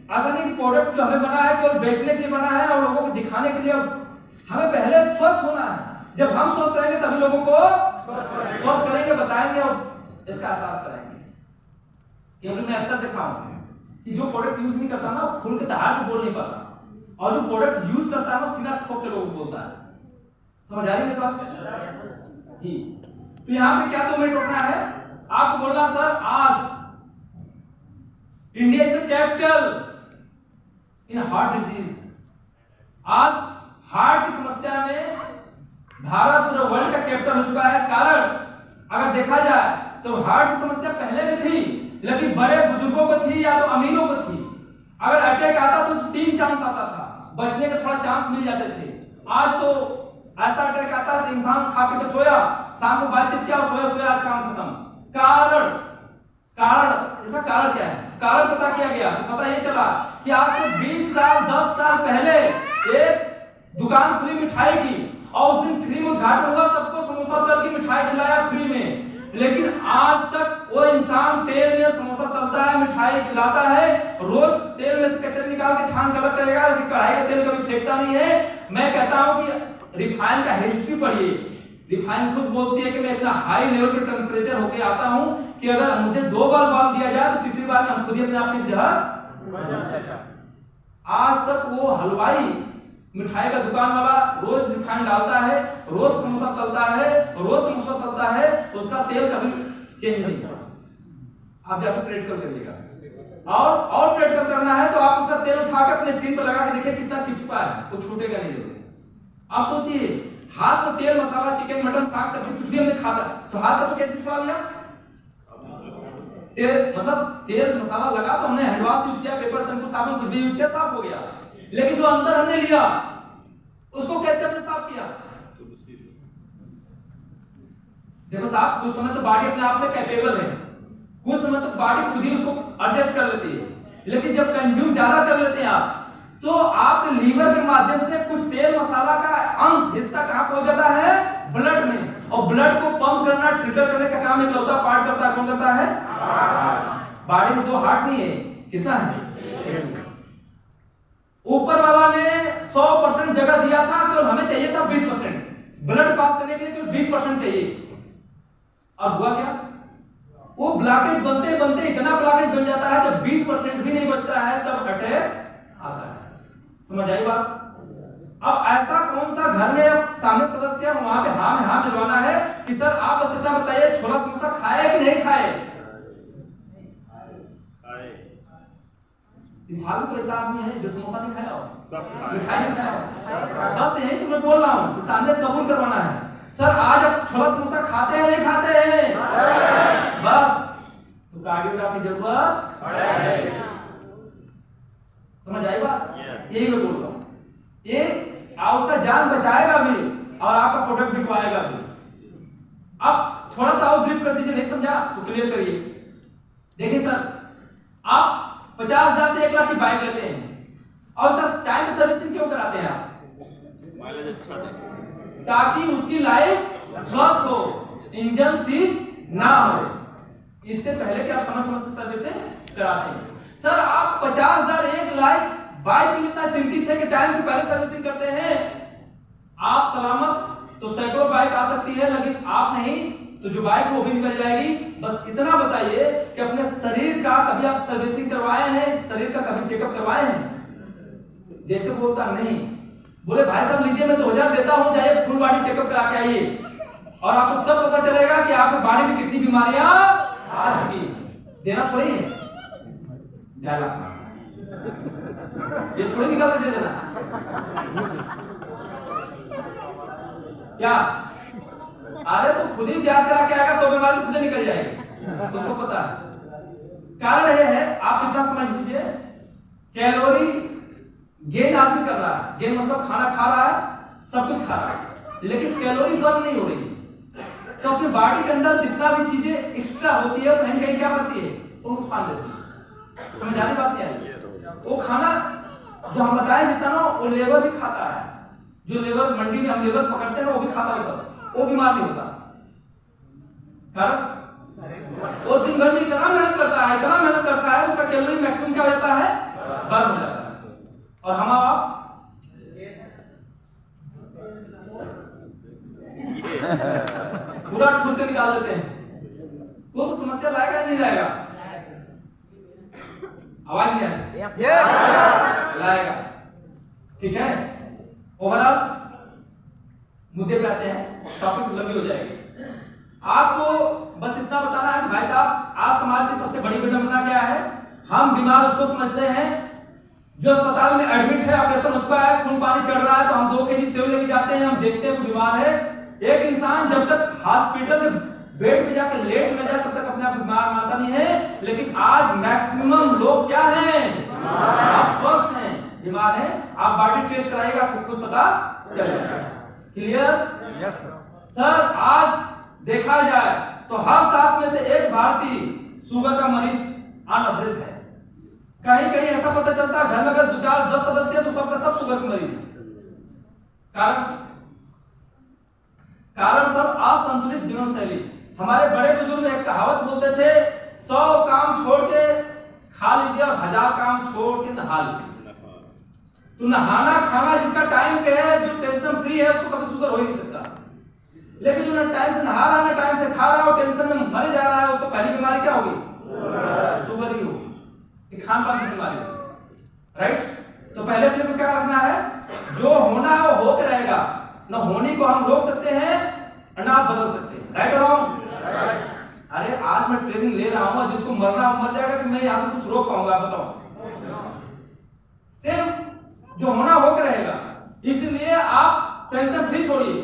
ऐसा नहीं कि प्रोडक्ट जो हमें बना है केवल बेचने के लिए बना है और लोगों को दिखाने के लिए, हमें पहले स्वस्थ होना है। जब हम स्वस्थ रहेंगे तभी लोगों को स्वस्थ करेंगे, बताएंगे और इसका एहसास कराएंगे। क्योंकि मैं अक्सर देखा हूं कि जो प्रोडक्ट यूज नहीं करता ना वो खुल के दहाड़ के बोल नहीं पाता, और जो प्रोडक्ट यूज करता है ना सीधा ठोक के लोगों को बोलता है। समझ आ रही है बात जी? तो यहाँ पे क्या 2 मिनट रोकना है, आपको बोलना सर आज India is the capital in heart disease. आज हार्ट की समस्या में भारत पूरा वर्ल्ड का कैपिटल हो चुका है। कारण अगर देखा जाए तो हार्ट की समस्या पहले भी थी, लेकिन बड़े बुजुर्गों को थी या तो अमीरों को थी। अगर अटैक आता तो 3 चांस आता था, बचने के थोड़ा चांस मिल जाते थे। आज तो ऐसा अटैक आता है तो इंसान खा पी के सोया, शाम को बातचीत किया, सोया, आज काम खत्म। कारण इसका कारण क्या है? कारण पता किया गया तो पता ये चला कि आज से 20 साल 10 साल पहले एक दुकान खुली मिठाई की, और उस दिन फ्री में उद्घाटन हुआ, सबको समोसा तल की मिठाई खिलाया फ्री में, लेकिन आज तक वो इंसान तेल में समोसा तलता है, मिठाई खिलाता है, रोज तेल में से कचरे निकाल के छान के अलग करेगा, लेकिन कढ़ाई का तेल कभी फेंकता नहीं है। मैं कहता हूं कि रिफाइन का हिस्ट्री पढ़िए, रिफाइन खुद बोलती है कि मैं इतना हाई लेवल पे टेम्परेचर होके आता हूं कि अगर मुझे 2 बार बाल दिया जाए तो तीसरी बार में हम खुद ही अपने आप में जहर। आज तक वो हलवाई, मिठाई का दुकान वाला रोज रिफाइन डालता है, रोज समोसा तलता है, रोज समोसा तलता है, तो उसका तेल कभी चेंज नहीं हुआ। आप जाकर ट्रेड कर लीजिएगा। और ट्रेड कर करना है तो आप उसका तेल उठा के अपने स्किन पर लगा के देखिए कितना चिपचिपा है, वो छूटेगा नहीं जल्दी। आप सोचिए हाथ में तेल मसाला चिकन मटन साग सब्जी कुछ भी हमने खाता तो हाथ का तो कैसे छुड़ा लिया? तेल मतलब तेल मसाला लगा तो हमने हैंड वॉश यूज किया, पेपर शैम्पू साबुन कुछ भी यूज किया, साफ हो गया। लेकिन जो अंदर हमने लिया उसको कैसे हमने साफ किया? देखो साहब, कुछ समय तो बॉडी अपने आप में कैपेबल है, कुछ समय तो बॉडी खुद ही उसको एडजस्ट कर लेती है, लेकिन जब कंज्यूम ज्यादा कर लेते हैं आप तो आपके लीवर के माध्यम से कुछ तेल मसाला का अंश हिस्सा कहां पहुंच जाता है? ब्लड में। और ब्लड को पंप करना, फिल्टर करने का काम इकलौता पार्ट करता है, कौन करता है? बॉडी में 2 हार्ट नहीं है, कितना है? ऊपर वाला ने 100% जगह दिया था, केवल हमें चाहिए था 20%। ब्लड पास करने के लिए केवल 20% चाहिए। अब हुआ क्या? वो ब्लॉकेज बनते बनते इतना ब्लॉकेज बन जाता है जब 20% भी नहीं बचता है तब अटैक आता है। समझ आई बात? अब ऐसा कौन सा घर में अब सामने सदस्य है वहां पे हाँ में हाँ मिलवाना है कि सर आप बस इतना बताइए छोला समोसा खाए कि नहीं खाए? इस हाल में ऐसा आदमी है जो समोसा नहीं खाया हो, मिठाई नहीं खाया हो? बस यही तो मैं बोल रहा हूँ, सामने कबूल करवाना है। सर आज आप छोला समोसा खाते हैं नहीं खाते हैं? बस तो कार्डियोग्राफी जरूरत है। समझ आई बात? यही मैं बोल रहा हूँ। ये उसका जान बचाएगा भी और आपका प्रोडक्ट बिकवाएगा भी। अब थोड़ा सा और ब्रीफ कर दीजिए, नहीं समझा तो क्लियर करिए। देखिए सर, आप 50,000 से 1 लाख की बाइक लेते हैं और उसका टाइम सर्विसिंग क्यों कराते हैं आप? ताकि उसकी लाइफ स्वस्थ हो, इंजन सीज ना हो। इससे पहले कि आप समय से सर्विसिंग कराते हैं। सर आप 50,000 1 लाख बाइक के लिए इतना चिंतित है कि टाइम से पहले सर्विसिंग करते हैं। आप सलामत तो सैकड़ों बाइक आ सकती है, लेकिन आप नहीं तो जो बाइक वो भी निकल जाएगी। बस इतना बताइए कि अपने शरीर का कभी आप सर्विसिंग करवाए हैं? शरीर का कभी चेकअप करवाए हैं? जैसे बोलता नहीं, बोले भाई साहब लीजिए मैं 2000 देता हूं, जाइए फुल बॉडी चेकअप करा के आइए और आपको तब पता चलेगा कि आपके बॉडी में कितनी बीमारियां आ चुकी है। देना थोड़ी है डायलॉग, ये थोड़ी निकाल के दे देना क्या? अरे तो खुद ही जांच करा के आएगा, 100 बीमारी तो खुद ही निकल जाएगी, उसको पता है। कारण यह है, आप इतना समझ लीजिए, कैलोरी गेन आदमी कर रहा है। गेन मतलब खाना खा रहा है, सब कुछ खा रहा है, लेकिन कैलोरी बर्न नहीं हो रही। तो अपने बॉडी के अंदर जितना भी चीजें एक्स्ट्रा होती है कहीं कहीं क्या करती है? वो नुकसान देती है। समझ आने बात क्या है? वो खाना जो हम बताए जितना ना वो लेबर भी खाता है। जो लेबर मंडी में हम लेबर पकड़ते हैं ना वो भी खाता है, सब वो बीमार नहीं होता। कारण वो दिन भर में इतना मेहनत करता है, उसका कैलोरी मैक्सिमम क्या हो जाता है? बर्न हो जाता है। और हम आप पूरा ठूस के निकाल लेते हैं, तो समस्या लाएगा या नहीं लाएगा? आवाज नहीं आती? लाएगा। ठीक है, ओवरऑल मुद्दे पे आते हैं, टॉपिक लंबी हो जाएगी। आपको बस इतना बताना है कि भाई साहब आज समाज की सबसे बड़ी विडंबना क्या है? हम बीमार उसको समझते हैं जो अस्पताल में एडमिट है, ऑपरेशन हो चुका है, खून पानी चढ़ रहा है तो हम 2 केजी सेव लेके जाते हैं, हम देखते हैं वो बीमार है। एक इंसान जब तक हॉस्पिटल में बेड पे जाकर लेट न जाए तब तक अपने आप बीमार मानता नहीं है। लेकिन आज मैक्सिमम लोग क्या हैं? आप स्वस्थ हैं, बीमार हैं। आप बॉडी टेस्ट कराइएगा, आपको खुद पता चलेगा। क्लियर? Yes sir. आज देखा जाए तो हर 7 में से 1 भारतीय शुगर का मरीज ऑन एवरेज है। कहीं कहीं ऐसा पता चलता है घर में अगर 2 4 10 सदस्य है तो सबका सब शुगर के मरीज है। कारण सब असंतुलित जीवन शैली। हमारे बड़े बुजुर्ग एक कहावत बोलते थे, 100 काम छोड़ के खा लीजिए और 1000 काम छोड़ के नहा लीजिए। तो नहाना खाना जिसका टाइम पे है, जो टेंशन फ्री है, उसको कभी शुगर हो ही नहीं सकता। लेकिन जो ना टाइम से नहा रहा है ना टाइम से खा रहा है और टेंशन में मर जा रहा है, उसको पहली बीमारी क्या होगी? शुगर ही होगी, खान पान की बीमारी होगी। राइट? तो पहले अपने को क्या रखना है? जो होना है वो होके रहेगा, न होने को हम रोक सकते हैं और ना आप बदल सकते हैं। राइट और रॉन्ग? अरे आज मैं ट्रेनिंग ले रहा हूँ, जिसको मरना मर जाएगा कि मैं यहाँ से कुछ रोक पाऊंगा? बताओ। सिर्फ जो होना हो के रहेगा। इसलिए आप टेंशन फ्री छोड़िए,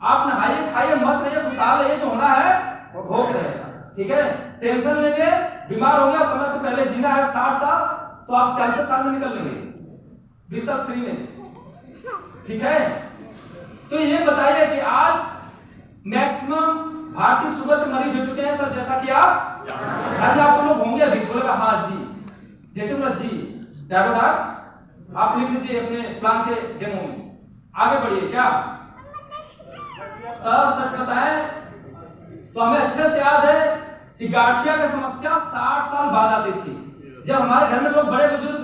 आप नहाइए खाइए मस्त रहिए खुशहाल रहिए, जो होना है हो के रहेगा। ठीक है, टेंशन लेंगे, बीमार हो गया, समय से पहले जीना है 60 साल, तो आप 40 साल में निकल लेंगे 20 साल फ्री में। ठीक है, तो ये बताइए कि आज मैक्सिमम भारतीय शुगर के मरीज हो चुके हैं सर, जैसा कि आप घर में आपको लोग होंगे अभी, बोलेगा हाँ जी, जैसे बोला जी डायरोडाक आप लिख लीजिए अपने प्लान के डेमो में। आगे बढ़िए। क्या सर सच बताएं तो हमें अच्छे से याद है कि गांठिया की समस्या 60 साल बाद आती थी। जब हमारे घर में लोग बड़े बुजुर्ग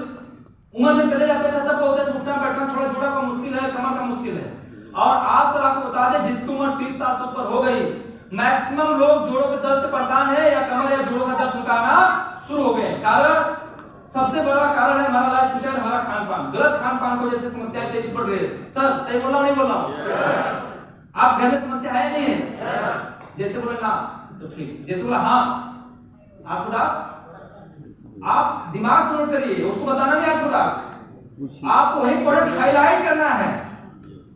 उम्र में चले जाते थे तब बोलते थे उठना बैठना थोड़ा जोड़ा का मुश्किल है, कमर का मुश्किल है। और आज सर आपको बता दें जिसकी उम्र 30 साल से ऊपर हो गई, मैक्सिमम लोग जोड़ों के दर्द से परेशान है या कमर या जोड़ों का दर्द उनका आना शुरू हो गए। कारण सबसे बड़ा कारण है हमारा लाइफस्टाइल, हमारा खान पान। गलत खान पान को जैसे समस्याएं तेजी बढ़ रही है। सर सही बोल रहा हूं नहीं बोल रहा हूं? आप घर में समस्या है नहीं है? जैसे बोले ना तो ठीक, जैसे बोला हाँ, आप थोड़ा आप दिमाग से नोट करिए, उसको बताना नहीं आप थोड़ा, आपको वही प्रोडक्ट हाईलाइट करना है।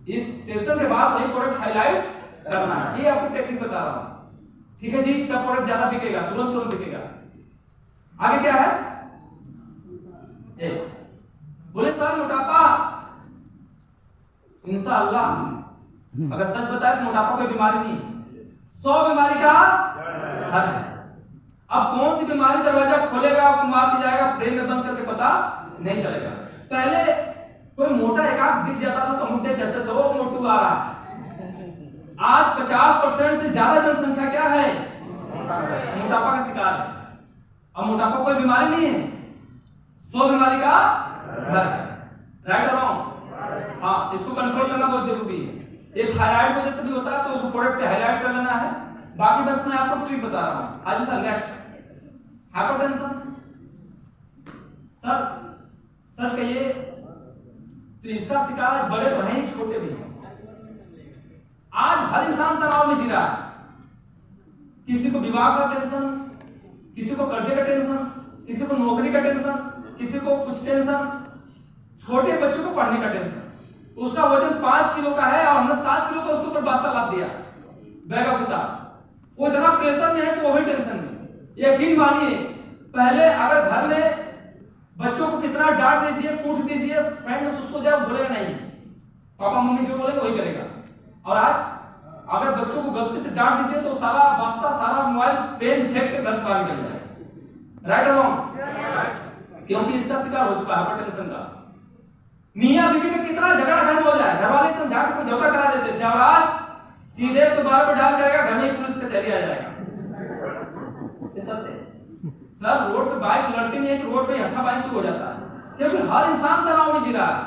इस सेशन के बाद वही प्रोडक्ट हाईलाइट करना है, ये आपको टेक्निक बता रहा हूं। ठीक है जी, तब प्रोडक्ट ज्यादा बिकेगा, तुरंत बिकेगा। आगे क्या है? बोले सर मोटापा, इंशाअल्लाह अगर सच बताए तो मोटापा कोई बीमारी नहीं, 100 बीमारी का हल है। अब कौन सी बीमारी दरवाजा खोलेगा आपको मार के जाएगा, फ्रेम में बंद करके पता नहीं चलेगा। पहले कोई मोटा एकाध दिख जाता था तो हम कैसे थे, वो मोटू आ रहा है। आज 50% से ज्यादा जनसंख्या क्या है? मोटापा का शिकार है। अब मोटापा कोई बीमारी नहीं है, 100 बीमारी का घर है। राइट और रॉन्ग? हाँ, इसको कंट्रोल करना बहुत जरूरी है। ये थायराइड की वजह से भी होता है तो उसको प्रोडक्ट पे हाईलाइट कर लेना है। बाकी बस मैं आपको ट्रिक बता रहा हूँ। आज सर नेक्स्ट हाइपरटेंशन। सर सच कहिए तो इसका शिकार आज बड़े तो हैं ही, छोटे भी हैं। आज हर इंसान तनाव में जी रहा है। किसी को विवाह का टेंशन, किसी को कर्जे का टेंशन, किसी को नौकरी का टेंशन, किसी को कुछ टेंशन, छोटे बच्चों को पढ़ने का टेंशन। उसका वजन 5 किलो का है और हमने 7 किलो का उसके ऊपर बास्ता लाद दिया बैग ऑफ किताब। वो इतना प्रेशर में है कि वो भी टेंशन में। यकीन मानिए पहले अगर घर में बच्चों को कितना डांट दीजिए, कूट दीजिए, पैंट में सुसो जाए, बोलेगा नहीं, पापा मम्मी जो बोलेंगे वही करेगा। और आज अगर बच्चों को गलती से डांट दीजिए तो सारा बास्ता, सारा मोबाइल, पेन फेंक के घर से बाहर निकल जाए। राइट और रॉन्ग? क्योंकि इसका शिकार हो चुका है हाइपरटेंशन का। मियां बीवी का कितना झगड़ा घर में हो जाए, घर वाले समझा के समझौता करा देते थे और आज सीधे 112 पे डाल करेगा, घर में पुलिस कचहरी आ जाएगा। ये सत्य है। सर रोड पे बाइक लड़ती नहीं है कि रोड पे हाथापाई शुरू हो जाता है, क्योंकि हर इंसान तनाव में जी रहा है।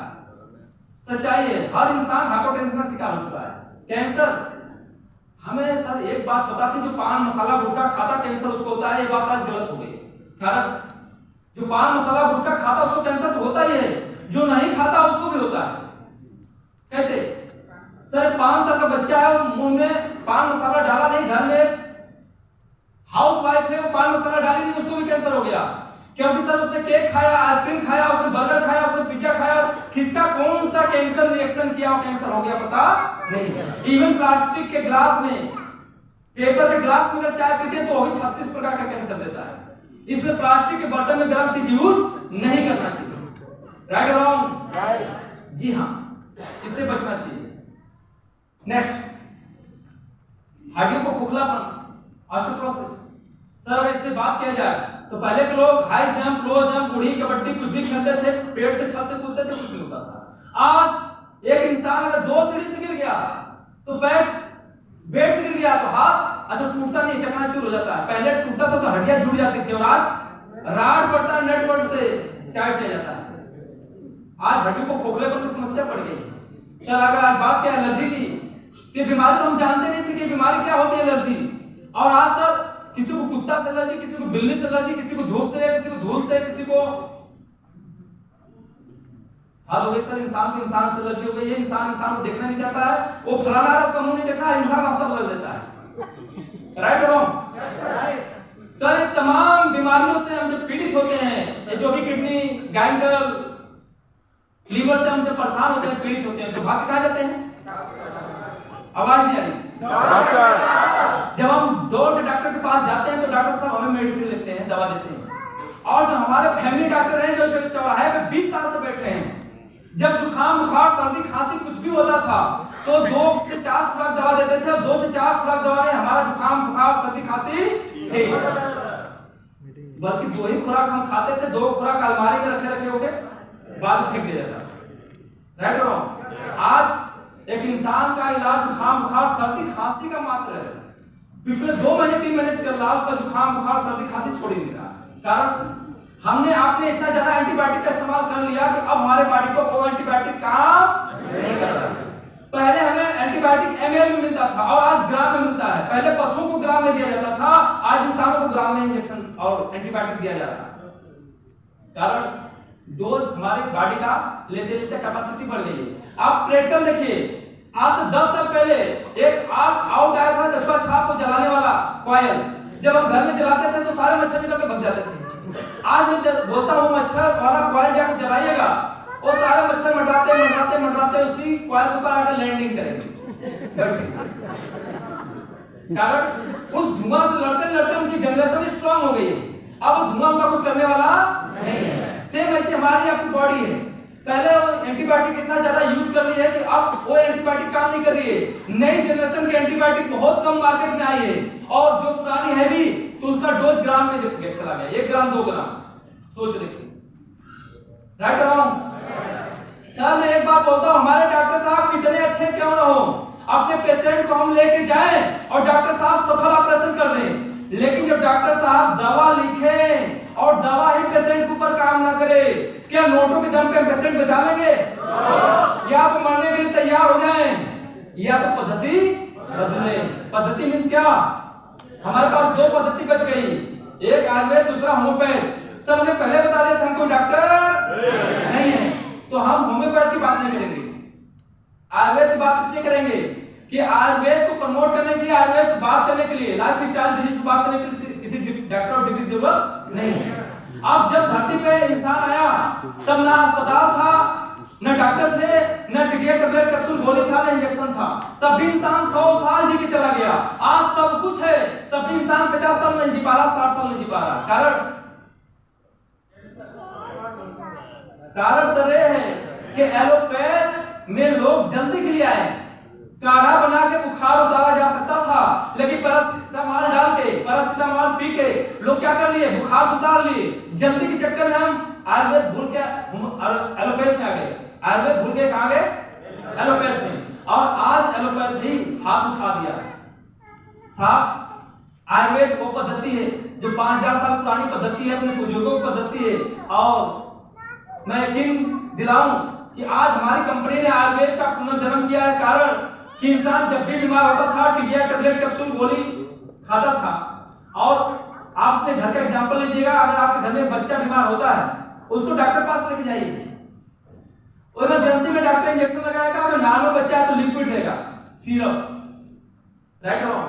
सच्चाई है, हर इंसान हाइपरटेंशन का शिकार हो चुका है। कैंसर, हमें सर एक बात पता थी, जो पान मसाला गुटखा खाता कैंसर उसको होता है, ये बात आज गलत हो गई। कारण जो पान मसाला गुटखा खाता उसको कैंसर तो होता ही है, जो नहीं खाता उसको भी होता है। कैसे? सर 5 साल का बच्चा है, मुंह में पान मसाला डाला नहीं, घर में हाउस वाइफ है, वो पान मसाला डाली नहीं, उसको भी कैंसर हो गया। क्योंकि सर उसने केक खाया, आइसक्रीम खाया, उसने बर्गर खाया, उसने पिज्जा खाया, किसका कौन सा केमिकल रिएक्शन किया और कैंसर हो गया पता नहीं। इवन प्लास्टिक के ग्लास में, पेपर के ग्लास में अगर चाय पीते हैं तो भी 36 प्रकार का कैंसर देता है। इसलिए प्लास्टिक के बर्तन में गर्म चीज यूज नहीं करना चाहिए। राइट और रॉन्ग? जी हाँ, इससे बचना चाहिए। नेक्स्ट, हड्डियों को खोखलापन, ऑस्टियोपोरोसिस। सर अगर इस पे बात किया जाए तो पहले के लोग हाई जंप, लो जंप, बूढ़ी, कबड्डी कुछ भी खेलते थे, पेड़ से छत से कूदते थे, कुछ नहीं होता था। आज एक इंसान अगर 2 सीढ़ी से गिर गया तो बेड से गिर गया तो हाथ अच्छा टूटता नहीं, चकनाचूर हो जाता है। पहले टूटता था तो हड्डियां जुड़ जाती थी और आज राड पड़ता है, नेट बोल्ट से टाइट किया जाता है। आज हड्डियों को खोखलेपन की समस्या पड़ गई। सर अगर आज बात किया एलर्जी की, तो बीमारी तो हम जानते नहीं थे कि बीमारी क्या होती है एलर्जी। और आज सर किसी को कुत्ता से एलर्जी, किसी को बिल्ली से एलर्जी, किसी को धूप से, किसी को धूल से, किसी को हाल हो गई। सर इंसान को इंसान से एलर्जी हो गई है, इंसान को देखना नहीं चाहता है, वो फलाना रहा उसका मुंह नहीं देखना, इंसान रास्ता बदल देता है। राइट और रॉन्ग? होते हैं, ये जो भी किडनी, गैंगर, लीवर से हम जब परेशान होते हैं, पीड़ित होते हैं, तो भाग के कहाँ जाते हैं? आवाज नहीं आ रही। जब हम दौड़ के डॉक्टर के पास जाते हैं तो डॉक्टर साहब हमें मेडिसिन लिखते हैं, दवा देते हैं। और जो हमारे फैमिली डॉक्टर हैं जो चौराहे पे 20 साल से बैठे हैं, जब जुकाम, बुखार, सर्दी, खांसी कुछ भी होता था तो 2 से 4 खुराक दवा देते थे। 2 से 4 खुराक दवा में हमारा जुकाम, बुखार, सर्दी, खांसी ठीक। बल्कि 2 ही खुराक हम खाते थे, 2 खुराक अलमारी में रखे होके बाद में फेंक दिया जाता। राइट और रॉन्ग? आज एक इंसान का इलाज जुकाम, बुखार, सर्दी, खांसी का मात्र है, पिछले 2 महीने 3 महीने से चल रहा है, उसका जुकाम, बुखार, सर्दी, खांसी छोड़ ही नहीं रहा। कारण आपने इतना ज्यादा एंटीबायोटिक का इस्तेमाल कर लिया कि अब हमारे बॉडी को वो एंटीबायोटिक काम नहीं कर रहा। पहले हमें एंटीबायोटिक ml में मिलता था और आज ग्राम में मिलता है। पहले पशुओं को ग्राम में दिया जाता था, आज इंसानों को ग्राम में इंजेक्शन और एंटीबायोटिक दिया जा रहा है। कारण डोज हमारे बॉडी का लेते लेते कैपेसिटी बढ़ गई है। आप प्रैक्टिकल देखिए, आज से 10 साल पहले एक आउट आया था कछुआ छाप को जलाने वाला कॉयल। जब हम घर में जलाते थे तो सारे मच्छर निकल के भग जाते थे। आज मैं बोलता हूँ मच्छर वाला कॉयल जाकर जलाइएगा, वो सारे मच्छर मंडराते उसी कॉयल के ऊपर आकर लैंडिंग करेंगे। कारण उस धुआं से लड़ते लड़ते उनकी जनरेशन स्ट्रांग हो गई है, अब धुआं उनका कुछ करने वाला नहीं है। सेम ऐसे हमारी आपकी बॉडी है, पहले वो एंटीबायोटिक इतना ज्यादा यूज कर रही है कि अब वो एंटीबायोटिक काम नहीं कर रही है। नई जनरेशन के एंटीबायोटिक बहुत कम मार्केट में आई है, और जो पुरानी है भी तो उसका डोज ग्राम में चला गया, 1 ग्राम 2 ग्राम। सोच देखिए, राइट और रॉन्ग? सर मैं एक बात बोलता हूँ, हमारे डॉक्टर साहब कितने अच्छे क्यों ना हो, अपने पेशेंट को हम लेके जाएं और डॉक्टर साहब सफल ऑपरेशन कर दें, लेकिन जब डॉक्टर साहब दवा लिखें और दवा ही पेशेंट के ऊपर काम ना करे, क्या नोटों के दम पे पेशेंट बचा लेंगे? या तो मरने के लिए तैयार हो जाएं, या तो पद्धति बदले। पद्धति मींस क्या? हमारे पास 2 पद्धति बच गई, एक आयुर्वेद, दूसरा होम्योपैथ। सब ने पहले बता दिया था हमको डॉक्टर नहीं है, तो हम होम्योपैथ की बात नहीं करेंगे, आयुर्वेद की बात इसलिए करेंगे कि आयुर्वेद को प्रमोट करने के लिए, आयुर्वेद की बात करने के लिए, लाइफ स्टाइल डिजीज की बात करने के लिए किसी डॉक्टर और डिग्री की जरूरत नहीं है। अब जब धरती पे इंसान आया तब ना अस्पताल था, न डॉक्टर थे, न टिकट टेबलेट कैप्सूल गोली था, न इंजेक्शन था, तब भी इंसान 100 साल जी के चला गया। आज सब कुछ है, तब भी इंसान 50 साल नहीं जी पा रहा, 60 साल नहीं जी पा रहा। कारण सर ये है कि एलोपैथ में लोग जल्दी के लिए आए, काढ़ा बना के बुखार उतारा जा सकता था, लेकिन पैरासिटामोल डाल के, पैरासिटामोल पी के लोग क्या कर लिए, बुखार उतार लिए। जल्दी के चक्कर में हम आयुर्वेद भूल के एलोपैथ में आ गए, आयुर्वेद भूल के कहां गए? एलोपैथ में। और आज एलोपैथ ही हाथ उठा दिया। साहब आयुर्वेद वो पद्धति है जो 5000 साल पुरानी पद्धति है, अपने बुजुर्गों की पद्धति है, और मैं यकीन दिलाऊं कि आज हमारी कंपनी ने आयुर्वेद का पुनर्जन्म किया है। कारण कि इंसान जब भी बीमार होता था टिकिया टेबलेट कैप्सूल गोली खाता था। और आप अपने घर का एग्जांपल लीजिएगा, अगर आपके घर में बच्चा बीमार होता है उसको डॉक्टर पास लेके जाइए, इमरजेंसी में डॉक्टर इंजेक्शन लगाएगा, अगर नॉर्मल बच्चा है तो लिक्विड देगा, सिरप। राइट और रॉन्ग?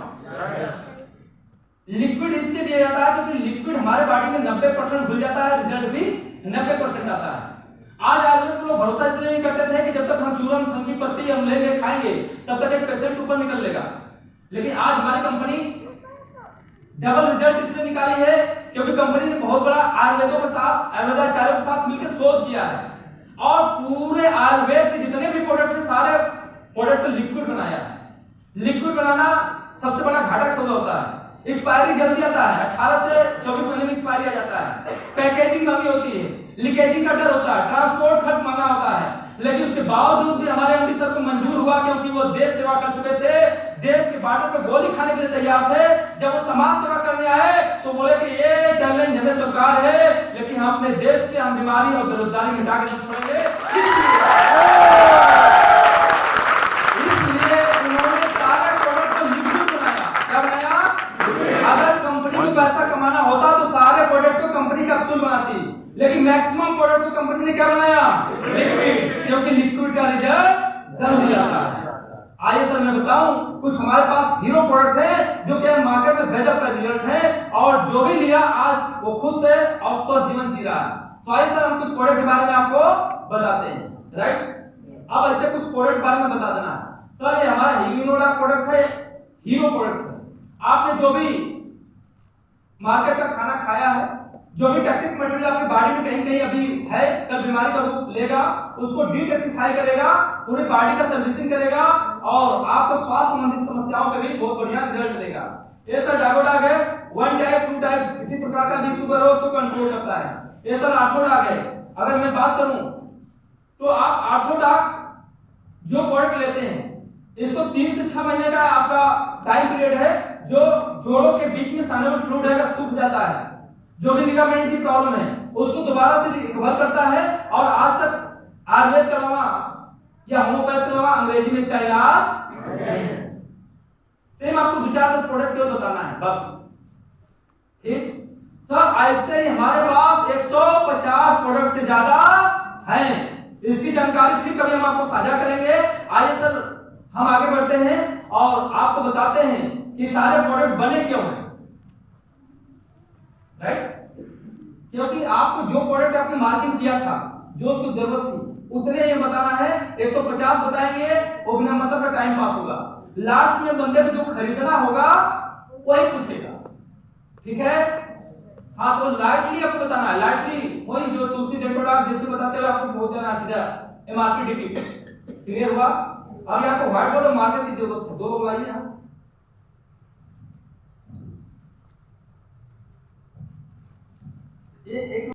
लिक्विड इसलिए दिया जाता है क्योंकि लिक्विड हमारे बॉडी में 90% घुल जाता है, रिजल्ट भी 90% आता है। आज आयुर्वेद को लोग भरोसा इसलिए नहीं करते थे कि जब तक हम चूरन, फंकी पत्ती हम लेंगे खाएंगे तब तक एक पेशेंट ऊपर निकल लेगा, लेकिन आज हमारी कंपनी डबल रिजल्ट इसलिए निकाली है क्योंकि कंपनी ने बहुत बड़ा आयुर्वेदों के साथ, आयुर्वेदाचार्यों के साथ मिलकर शोध किया है और पूरे आयुर्वेद के जितने भी प्रोडक्ट है सारे प्रोडक्ट को लिक्विड बनाया है। लिक्विड बनाना सबसे बड़ा घातक सौदा होता है, एक्सपायरी जल्दी आता है, 18 से 24 महीने में एक्सपायरी आ जाता है, पैकेजिंग महंगी होती है, लीकेजिंग का डर होता है, ट्रांसपोर्ट खर्च महंगा होता है, लेकिन उसके बावजूद भी हमारे एमडी सर को मंजूर हुआ क्योंकि वो देश सेवा कर चुके थे, देश के बॉर्डर पे गोली खाने के लिए तैयार थे। जब वो समाज सेवा करने आए तो बोले कि ये चैलेंज हमें स्वीकार है, लेकिन हम अपने देश से हम बीमारी और बेरोजगारी मिटा के नहीं छोड़ेंगे। इसलिए उन्होंने सारे प्रोडक्ट को लिक्विड बनाया। क्या बनाया? अगर कंपनी को पैसा कमाना होता तो सारे प्रोडक्ट को कंपनी कैप्सूल बनाती, लेकिन मैक्सिमम प्रोडक्ट को कंपनी ने क्या बनाया? लिक्विड, क्योंकि लिक्विड का रिजल्ट जल्दी आता है। आइए सर मैं बताऊं कुछ हमारे पास पास हीरो प्रोडक्ट है जो कि मार्केट में गजब का रिजल्ट है और जो भी लिया आज वो खुश है और स्वस्थ जीवन जी रहा है। तो आइए सर हम कुछ प्रोडक्ट के बारे में आपको बताते हैं, राइट। अब ऐसे कुछ प्रोडक्ट के बारे में बता देना है सर। ये हमारा इम्यूनोडा प्रोडक्ट है, हीरो प्रोडक्ट है। आपने जो भी मार्केट का खाना खाया है, जो भी टॉक्सिक मटेरियल आपकी बॉडी में कहीं कहीं अभी है, कल बीमारी का रूप लेगा, उसको डिटॉक्सिफाई करेगा, पूरी बॉडी का सर्विसिंग करेगा और आपको स्वास्थ्य संबंधी समस्याओं पे भी बहुत बढ़िया रिजल्ट देगा। ये सर डागोडाग है, 1 टाइप 2 टाइप किसी प्रकार का भी शुगर हो उसको कंट्रोल करता है। ये सर आर्थोडाग है। अगर मैं बात करूं तो आप आर्थोडाग जो प्रोडक्ट लेते हैं इसको 3 से 6 महीने का आपका टाइम पीरियड है, जो जोड़ों के बीच में साइनोवियल फ्लूइड है सूख जाता है, जो भी लिगामेंट की प्रॉब्लम है उसको दोबारा से रिकवर करता है और आज तक आयुर्वेद का दवा या होम्योपैथ का दवा अंग्रेजी में इसका इलाज नहीं है। सेम आपको 2-4-10 प्रोडक्ट केवल बताना है बस, ठीक सर। ऐसे ही हमारे पास 150 प्रोडक्ट से ज्यादा हैं। इसकी जानकारी फिर कभी हम आपको साझा करेंगे। आइए सर हम आगे बढ़ते हैं और आपको बताते हैं कि सारे प्रोडक्ट बने क्यों हैं, राइट। क्योंकि आपको जो प्रोडक्ट आपने मार्किंग किया था, जो उसको जरूरत थी उतने ये बताना है। 150 बताएंगे वो बिना मतलब का टाइम पास होगा। लास्ट में बंदे को जो खरीदना होगा वही पूछेगा, ठीक है। हाँ तो लाइटली आपको बताना है, लाइटली वही जो तुलसी डेटोडॉग जिससे बताते हुए आपको पहुंच जाना सीधा एमआरपी डीपी। क्लियर हुआ। अब यहाँ को व्हाइट बोर्ड और मार्कर की जरूरत है। 2 लोग लाइए यहाँ। एक